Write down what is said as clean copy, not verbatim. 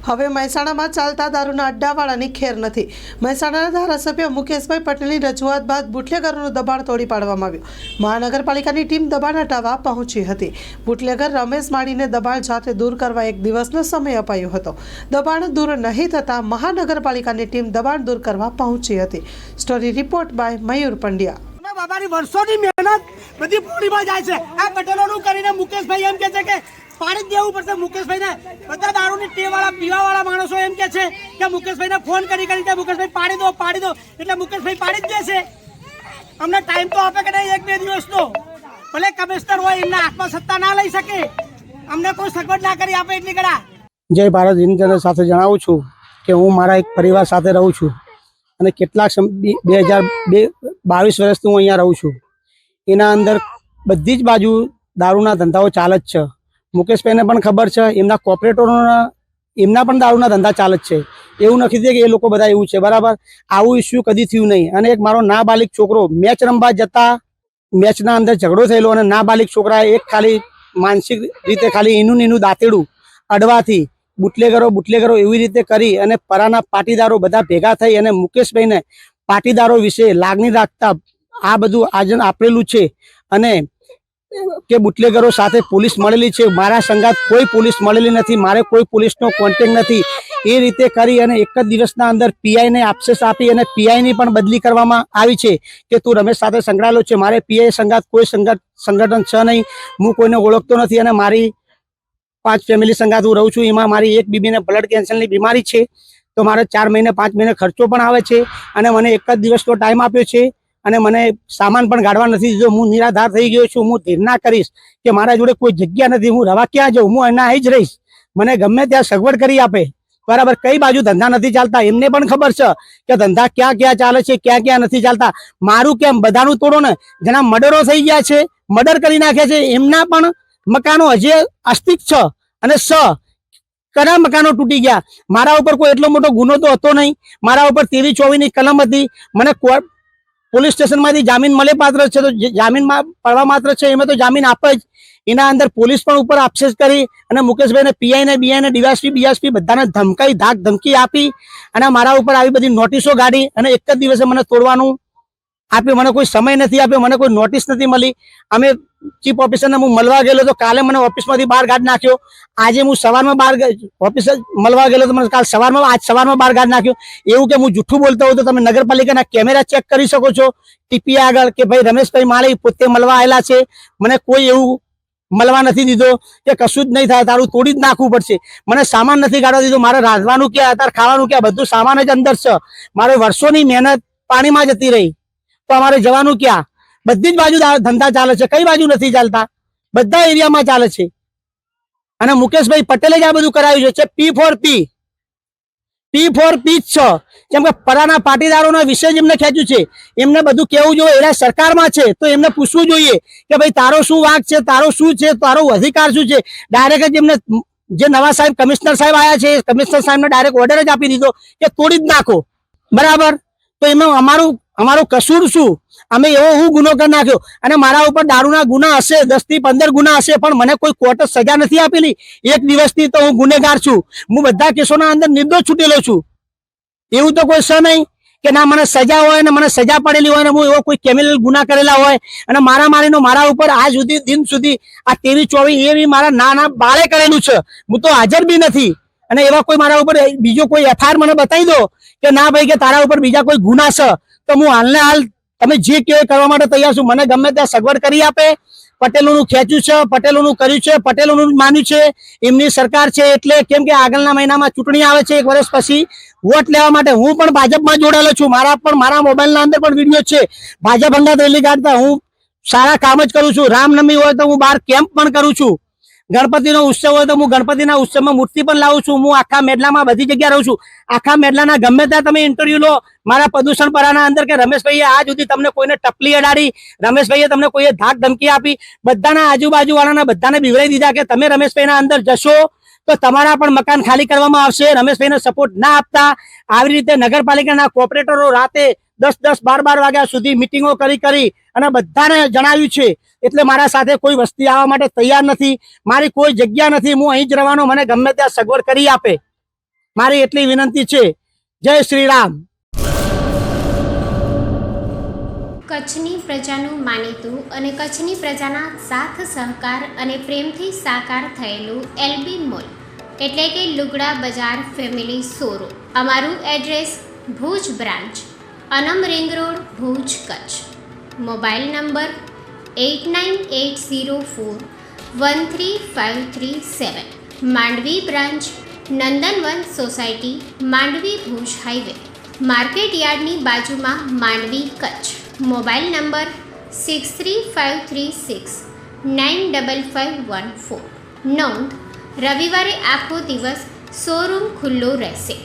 હવે મહેસાણામાં ચાલતા દારૂના અડ્ડાવાળાની ખેર નથી। મહેસાણાના ધારાસભ્ય મુકેશભાઈ પટેલની રજૂઆત બાદ બુટલેગરોનું દબાણ તોડી પાડવામાં આવ્યું। મહાનગરપાલિકાની ટીમ દબાણ હટાવવા પહોંચી હતી। બુટલેગર રમેશ માળીને દબાણ જાતે દૂર કરવા 1 દિવસનો સમય અપાયો હતો। દબાણ દૂર નહીં થતાં મહાનગરપાલિકાની ટીમ દબાણ દૂર કરવા પહોંચી હતી। સ્ટોરી રિપોર્ટ બાય મયુર પંડ્યા। બાબાની વર્ષોની મહેનત બધી પૂરીમાં જાય છે। આ પટેલોનું કરીને મુકેશભાઈ એમ કહે છે કે પાડી દેવું પડશે મુકેશભાઈને। બધા દારૂની ટેવાળા પીવાવાળા માણસો એમ કહે છે કે મુકેશભાઈને ફોન કરી મુકેશભાઈ પાડી દો એટલે મુકેશભાઈ પાડી જ દેશે। અમને ટાઈમ તો આપે કે નહીં 1-2 દિવસનો, ભલે કમિશનર હોય એમના હાથમાં સત્તા ના લઈ શકે, અમને કોઈ સગવડ ના કરી આપે એટલી ગળા। જય ભારત હિન્દ ચેનલ સાથે જણાવું છું કે હું મારા એક પરિવાર સાથે રહું છું અને કેટલાક 2022 વર્ષથી હું અહીંયા રહું છું। એના અંદર બધી જ બાજુ દારૂના ધંધાઓ ચાલે જ છે। મુકેશભાઈને પણ ખબર છે, એમના કોર્પોરેટરોના એમના પણ દારૂના ધંધા ચાલે જ છે। એવું નથી કે એ લોકો બધા એવું છે, બરાબર? આવું ઇસ્યુ કદી થયું નહીં। અને એક મારો નાબાલિગ છોકરો મેચ રમવા જતા મેચના અંદર ઝઘડો થયેલો અને નાબાલિગ છોકરાએ એક ખાલી માનસિક રીતે ખાલી એનું દાંતેડું અડવાથી બુટલેગરો એવી રીતે કરી અને પરાના પાટીદારો બધા ભેગા થઈ અને મુકેશભાઈને પાટીદારો વિશે લાગણી રાખતા આ બધું આજન આપેલું છે। અને કે બુટલેગરો સાથે પોલીસ મળેલી છે, મારા સંગાત કોઈ પોલીસ મળેલી નથી, મારે કોઈ પોલીસનો કોન્ટેક્ટ નથી। એ રીતે કરી અને એક જ દિવસના અંદર પીઆઈને આપશેસ આપી અને પીઆઈની પણ બદલી કરવામાં આવી છે કે તું રમેશ સાથે સંકળાયેલો છે। મારે પીઆઈ સંગાત કોઈ સંગઠન છે નહીં, હું કોઈને ઓળખતો નથી અને મારી 5 ફેમિલી સંગાત હું રહું છું। એમાં મારી એક બીબીને બ્લડ કેન્સરની બીમારી છે, તો મારે 4 મહિને 5 મહિને ખર્ચો પણ આવે છે અને મને એક જ દિવસનો ટાઈમ આપ્યો છે અને મને સામાન પણ ગાળવા નથી દીધો। હું નિરાધાર થઈ ગયો છું। હું ધીરના કરીશ કે મારા જોડે કોઈ જગ્યા નથી, હું રવા ક્યાં જાઉં? હું એના અહીં જ રહીશ, મને ગમે ત્યાં સગવડ કરી આપે, બરાબર? કઈ બાજુ ધંધા નથી ચાલતા એમને પણ ખબર છે કે ધંધા ક્યાં ક્યાં ચાલે છે, ક્યાં ક્યાં નથી ચાલતા। મારું કેમ બધાનું તોડો ને। જેના મર્ડરો થઈ ગયા છે, મર્ડર કરી નાખ્યા છે, એમના પણ મકાનો હજી અસ્તિત્વ છે અને કયા મકાનો તૂટી ગયા। મારા ઉપર કોઈ એટલો મોટો ગુનો તો હતો નહીં, મારા ઉપર 23-24 ની કલમ હતી। મને પોલીસ સ્ટેશનમાંથી જામીન મળે પાત્ર છે, તો જામીનમાં પડવા માત્ર છે એમાં તો જામીન આપે જ। એના અંદર પોલીસ પણ ઉપર આક્ષેપ કરી અને મુકેશભાઈને પીઆઈને બીઆઈને ડીવાયએસપી બધાને ધમકાઈ ધમકી આપી અને મારા ઉપર આવી બધી નોટિસો કાઢી અને એક જ દિવસે મને તોડવાનું આપ્યું। મને કોઈ સમય નથી આપ્યો, મને કોઈ નોટિસ નથી મળી। અમે ચીફ ઓફિસરને હું મળવા ગયેલો તો કાલે મને ઓફિસમાંથી બહાર કાઢી નાખ્યો। આજે હું સવારમાં બહાર ઓફિસર મળવા ગયેલો તો મને કાલ સવારમાં આજ સવારમાં બહાર કાઢી નાખ્યો। એવું કે હું જૂઠું બોલતો હોય તો તમે નગરપાલિકાના કેમેરા ચેક કરી શકો છો ટીપી આગળ કે ભાઈ રમેશભાઈ માળી પોતે મળવા આવેલા છે। મને કોઈ એવું મળવા નથી દીધો કે કશું જ નહીં થાય, તારું તોડી જ નાખવું પડશે। મને સામાન નથી કાઢવા દીધો, મારે રાંધવાનું ક્યાં, અત્યારે ખાવાનું ક્યાં, બધું સામાન જ અંદર છે। મારે વર્ષોની મહેનત પાણીમાં જતી રહી, તો અમારે જવાનું ક્યાં? બધી જ બાજુ ધંધા ચાલે છે, કઈ બાજુ નથી ચાલતા? બધા એરિયામાં ચાલે છે અને મુકેશભાઈ પટેલે જ આ બધું કરાવ્યું છે। P4P જ છે, કેમ કે પરાના પાટીદારોના વિશે જ એમને ખેંચ્યું છે। એમને બધું કેવું જોઈએ, એના સરકારમાં છે તો એમને પૂછવું જોઈએ કે ભાઈ તારો શું વાંક છે, તારો શું છે, તારો અધિકાર શું છે। ડાયરેક્ટ જ એમને જે નવા સાહેબ કમિશનર સાહેબ આવ્યા છે, કમિશનર સાહેબને ડાયરેક્ટ ઓર્ડર જ આપી દીધો કે તોડી જ નાખો, બરાબર? તો એમાં અમારું કસૂર શું? અમે એવો હું ગુનો કરી નાખ્યો અને મારા ઉપર દારૂના ગુના હશે, 10 થી 15 ગુના હશે, પણ મને કોઈ કોર્ટે સજા નથી આપેલી। 1 દિવસથી તો હું ગુનેગાર છું, હું બધા કેસોના અંદર નિર્દોષ છૂટેલો છું। એવું તો કોઈ છે નહીં કે ના મને સજા હોય ને મને સજા પડેલી હોય ને હું એવો કોઈ ક્રિમિનલ ગુના કરેલા હોય અને મારામારીનો મારા ઉપર આજ સુધી દિન સુધી આ 23-24 એવી મારા નાના બાળે કરેલું છે। હું તો હાજર બી નથી અને એવા કોઈ મારા ઉપર બીજો કોઈ એફઆઈઆર મને બતાવી દો કે ના ભાઈ કે તારા ઉપર બીજા કોઈ ગુના છે, તો હું હાલને હાલ તમે જે કહો કરવા માટે તૈયાર છું। મને ગમે ત્યાં સગવડ કરી આપે। પટેલોનું ખેંચ્યું છે, પટેલોનું કર્યું છે, પટેલોનું માન્યું છે, એમની સરકાર છે એટલે કેમ કે આગળના મહિનામાં ચૂંટણી આવે છે 1 વર્ષ પછી વોટ લેવા માટે। હું પણ ભાજપમાં જોડાયેલો છું, મારા મોબાઈલના અંદર પણ વિડીયો છે ભાજપ અંગત રેલી કાઢતા। હું સારા કામ જ કરું છું। રામનવમી હોય તો હું બહાર કેમ્પ પણ કરું છું, ગણપતિનો ઉત્સવ હોય તો હું ગણપતિના ઉત્સવમાં મૂર્તિ પણ લાવું છું। હું આખા મેડલામાં બધી જગ્યા રહું છું। આખા મેડલાના ગમે ત્યાં તમે ઇન્ટરવ્યુ લો મારા પ્રદૂષણ પરાના અંદર કે રમેશભાઈએ આજ સુધી તમને કોઈને ટપલી અડાડી, રમેશભાઈએ તમને કોઈએ ધાક ધમકી આપી, બધાના આજુબાજુ વાળાના બધાને બીવડાવી દીધા કે તમે રમેશભાઈના અંદર જશો તો તમારા પણ મકાન ખાલી કરવામાં આવશે। રમેશભાઈને સપોર્ટ ના આપતા આવી રીતે નગરપાલિકાના કોર્પોરેટરો રાતે 10-12 વાગ્યા સુધી મિટિંગો કરી અને બધાને જણાવ્યું છે। એટલે મારા સાથે કોઈ વસ્તી આવવા માટે તૈયાર નથી, મારી કોઈ જગ્યા નથી, હું અહીં જ રહેવાનો, મને ગમે ત્યાં સગવડ કરી આપે। મારી એટલી વિનંતી છે. જય શ્રી રામ. કચ્છની પ્રજાનું માનીતું અને કચ્છની પ્રજાના સાથ સહકાર અને પ્રેમથી સાકાર થયેલું એલબી મોલ એટલે કે લુગડા બજાર ફેમિલી શોરૂમ. અમારું address Bhuj branch, Anam ring road, Bhuj, Kutch. Mobile number 8980413537. Mandvi branch, Nandanvan society, Mandvi, Bhuj highway, market યાર્ડની બાજુમાં, માંડવી, કચ્છ. Mobile number 6353695514. નોંધ: રવિવારે આખો દિવસ શોરૂમ ખુલ્લો રહેશે.